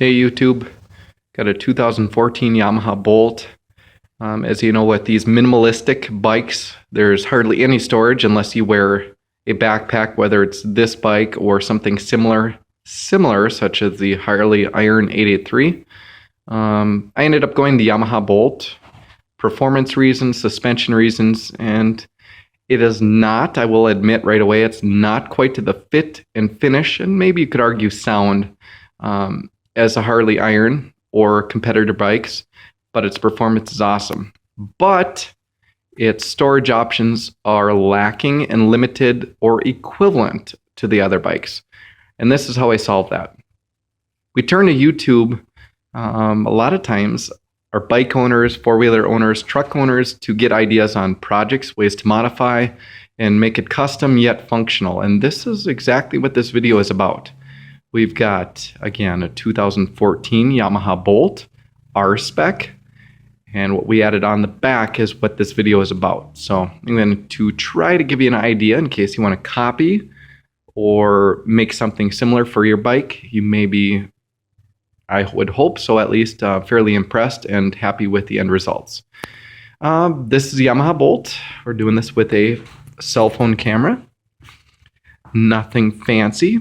Hey YouTube, got a 2014 Yamaha Bolt. As you know, with these minimalistic bikes, there's hardly any storage unless you wear a backpack, whether it's this bike or something similar such as the Harley Iron 883. I ended up going the Yamaha Bolt, performance reasons, suspension reasons, and it is not, I will admit right away, it's not quite to the fit and finish, and maybe you could argue sound, as a Harley Iron or competitor bikes, but its performance is awesome. But its storage options are lacking and limited or equivalent to the other bikes. And this is how I solve that. We turn to YouTube a lot of times, our bike owners, four-wheeler owners, truck owners, to get ideas on projects, ways to modify and make it custom yet functional. And this is exactly what this video is about. We've got, again, a 2014 Yamaha Bolt R-Spec, and what we added on the back is what this video is about. So I'm going to try to give you an idea in case you want to copy or make something similar for your bike. You may be, I would hope so at least, fairly impressed and happy with the end results. This is the Yamaha Bolt. We're doing this with a cell phone camera. Nothing fancy.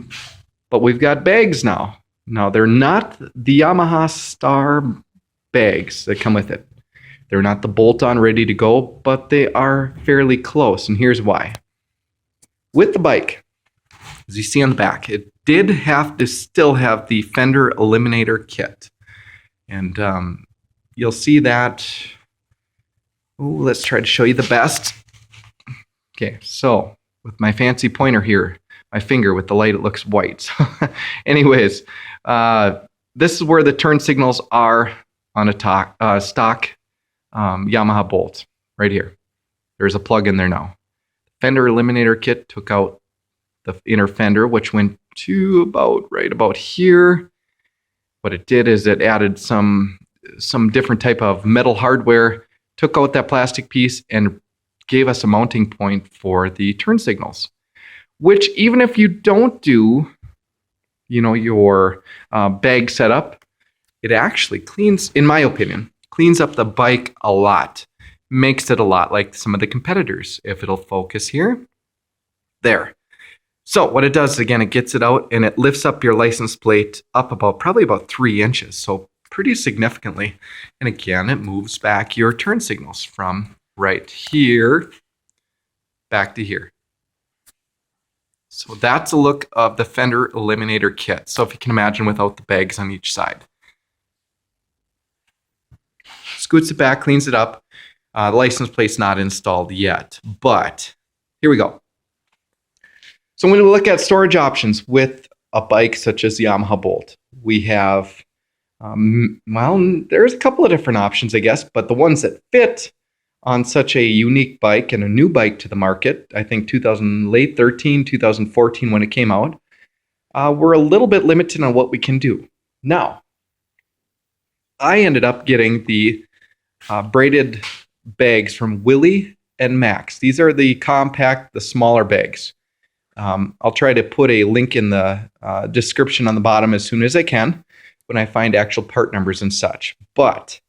But we've got bags now. Now, they're not the Yamaha Star bags that come with it. They're not the bolt-on ready to go, but they are fairly close, and here's why. With the bike, as you see on the back, it did have to still have the Fender Eliminator kit. And you'll see that. Ooh, let's try to show you the best. Okay, so with my fancy pointer here, my finger with the light, it looks white. So anyways, this is where the turn signals are on a stock Yamaha Bolt, right here. There's a plug in there now. Fender Eliminator kit took out the inner fender, which went to right about here. What it did is it added some different type of metal hardware, took out that plastic piece, and gave us a mounting point for the turn signals. Which, even if you don't do, your bag setup, it actually cleans, in my opinion, cleans up the bike a lot. Makes it a lot like some of the competitors. If it'll focus here, there. So what it does, again, it gets it out and it lifts up your license plate up probably about 3 inches. So pretty significantly. And again, it moves back your turn signals from right here back to here. So that's a look of the Fender Eliminator kit. So if you can imagine, without the bags on each side. Scoots it back, cleans it up. The license plate's not installed yet, but here we go. So when we look at storage options with a bike such as the Yamaha Bolt, we have, there's a couple of different options, I guess, but the ones that fit on such a unique bike and a new bike to the market, I think late 13, 2014 when it came out, we're a little bit limited on what we can do. Now, I ended up getting the Braided Bags from Willie Max. These are the compact, the smaller bags. I'll try to put a link in the description on the bottom as soon as I can when I find actual part numbers and such. But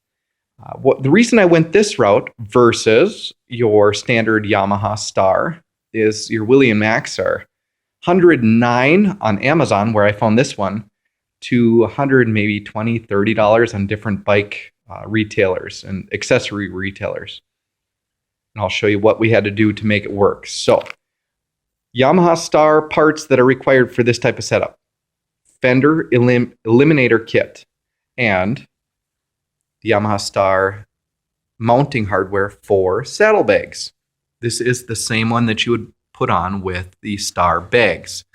the reason I went this route versus your standard Yamaha Star is your Willie Max are $109 on Amazon, where I found this one, to $100, maybe $20, $30 on different bike retailers and accessory retailers. And I'll show you what we had to do to make it work. So, Yamaha Star parts that are required for this type of setup: Fender Eliminator kit and the Yamaha Star mounting hardware for saddlebags. This is the same one that you would put on with the Star bags.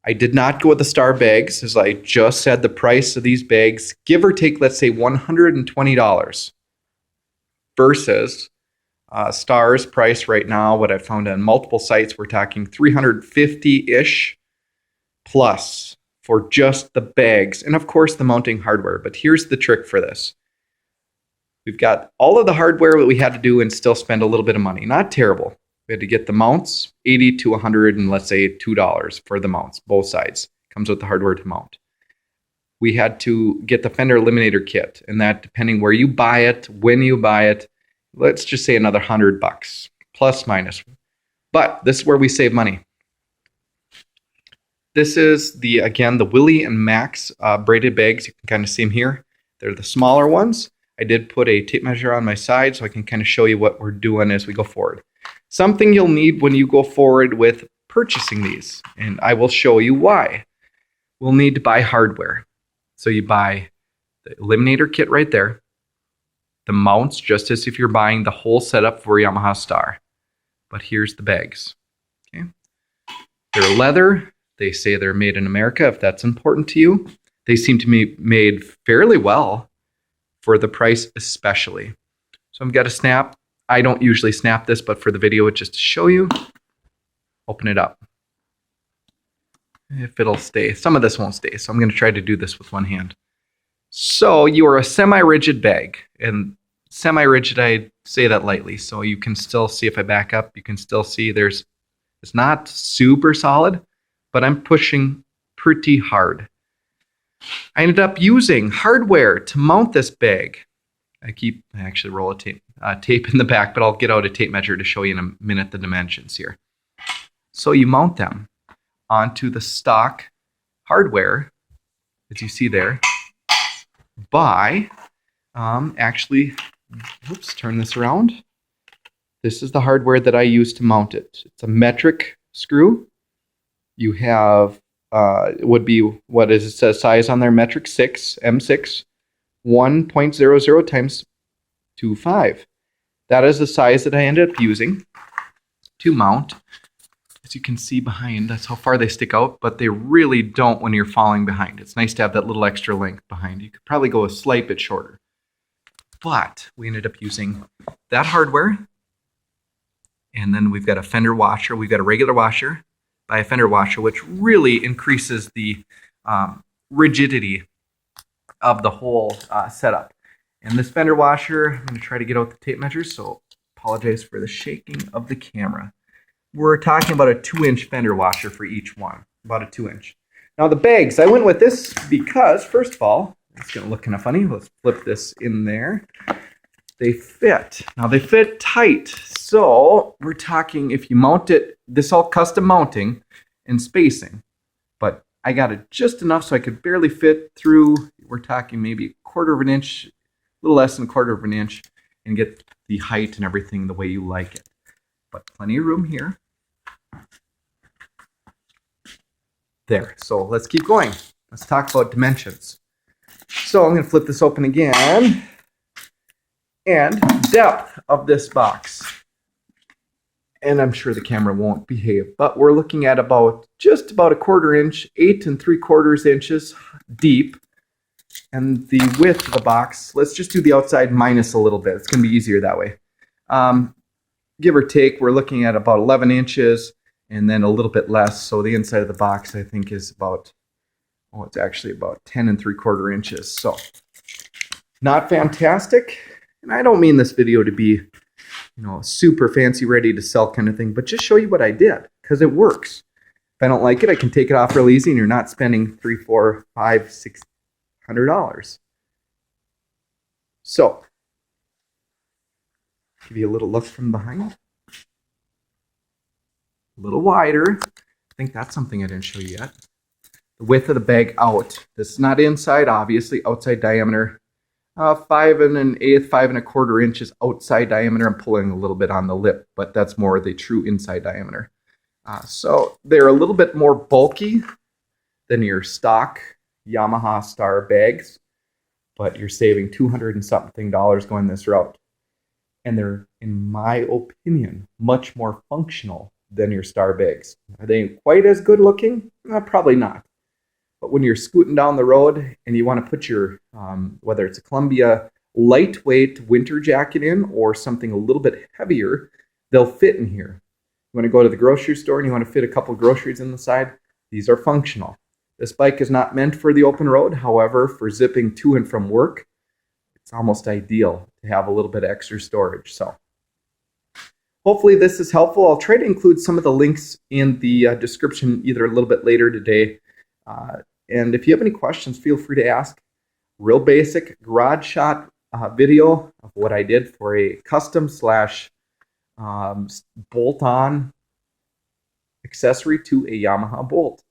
I did not go with the Star bags, as I just said the price of these bags, give or take, let's say $120, versus Star's price right now, what I found on multiple sites, we're talking $350-ish plus for just the bags, and of course the mounting hardware. But here's the trick for this. We've got all of the hardware that we had to do and still spend a little bit of money. Not terrible. We had to get the mounts, $80 to $100, and let's say $2 for the mounts, both sides. Comes with the hardware to mount. we had to get the Fender Eliminator kit, and that, depending where you buy it, when you buy it, let's just say another $100, plus minus. But this is where we save money. This is again the Willie and Max braided bags. You can kind of see them here. They're the smaller ones. I did put a tape measure on my side so I can kind of show you what we're doing as we go forward. Something you'll need when you go forward with purchasing these, and I will show you why. We'll need to buy hardware. So you buy the Eliminator kit right there, the mounts, just as if you're buying the whole setup for Yamaha Star. But here's the bags. Okay, they're leather. They say they're made in America, if that's important to you. They seem to be made fairly well for the price especially. So I've got a snap. I don't usually snap this, but for the video, just to show you, open it up. If it'll stay. Some of this won't stay, so I'm going to try to do this with one hand. So you are a semi-rigid bag, and semi-rigid, I say that lightly, so you can still see, if I back up, you can still see it's not super solid, but I'm pushing pretty hard. I ended up using hardware to mount this bag. I actually roll a tape in the back, but I'll get out a tape measure to show you in a minute the dimensions here. So you mount them onto the stock hardware, as you see there, by actually, oops, turn this around. This is the hardware that I use to mount it. It's a metric screw. You have, it would be, what is it says size on there, metric 6, M6, 1.00 times 2.5. That is the size that I ended up using to mount. As you can see behind, that's how far they stick out, but they really don't when you're falling behind. It's nice to have that little extra length behind. You could probably go a slight bit shorter. But we ended up using that hardware, and then we've got a fender washer. We've got a regular washer by a fender washer, which really increases the rigidity of the whole setup. And this fender washer, I'm going to try to get out the tape measure, so apologize for the shaking of the camera. We're talking about a 2-inch fender washer for each one, about a 2-inch. Now the bags, I went with this because, first of all, it's going to look kind of funny. Let's flip this in there. They fit. Now they fit tight. So we're talking, if you mount it, this all custom mounting and spacing, but I got it just enough so I could barely fit through. We're talking maybe 1/4 of an inch, a little less than 1/4 of an inch, and get the height and everything the way you like it. But plenty of room here. There. So let's keep going. Let's talk about dimensions. So I'm going to flip this open again. And depth of this box. And I'm sure the camera won't behave, but we're looking at just about 1/4 inch, 8 3/4 inches deep. And the width of the box, let's just do the outside minus a little bit. It's going to be easier that way. Give or take, we're looking at about 11 inches and then a little bit less. So the inside of the box, I think, is about, it's actually about 10 3/4 inches. So not fantastic. And I don't mean this video to be, super fancy, ready to sell kind of thing, but just show you what I did, because it works. If I don't like it, I can take it off real easy, and you're not spending $300, $400, $500, $600. So, give you a little look from behind. A little wider. I think that's something I didn't show you yet. The width of the bag out. This is not inside, obviously. Outside diameter. 5 1/8, 5 1/4 inches outside diameter. I'm pulling a little bit on the lip, but that's more the true inside diameter. So they're a little bit more bulky than your stock Yamaha Star bags, but you're saving $200 and something going this route. And they're, in my opinion, much more functional than your Star bags. Are they quite as good looking? Probably not. But when you're scooting down the road and you want to put your, whether it's a Columbia lightweight winter jacket in or something a little bit heavier, they'll fit in here. You want to go to the grocery store and you want to fit a couple groceries in the side, these are functional. This bike is not meant for the open road. However, for zipping to and from work, it's almost ideal to have a little bit of extra storage. So hopefully this is helpful. I'll try to include some of the links in the description either a little bit later today And if you have any questions, feel free to ask. Real basic garage shot video of what I did for a custom slash bolt-on accessory to a Yamaha Bolt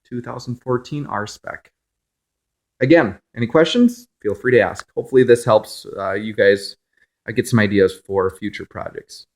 2014 R-Spec. Again, any questions? Feel free to ask. Hopefully this helps you guys get some ideas for future projects.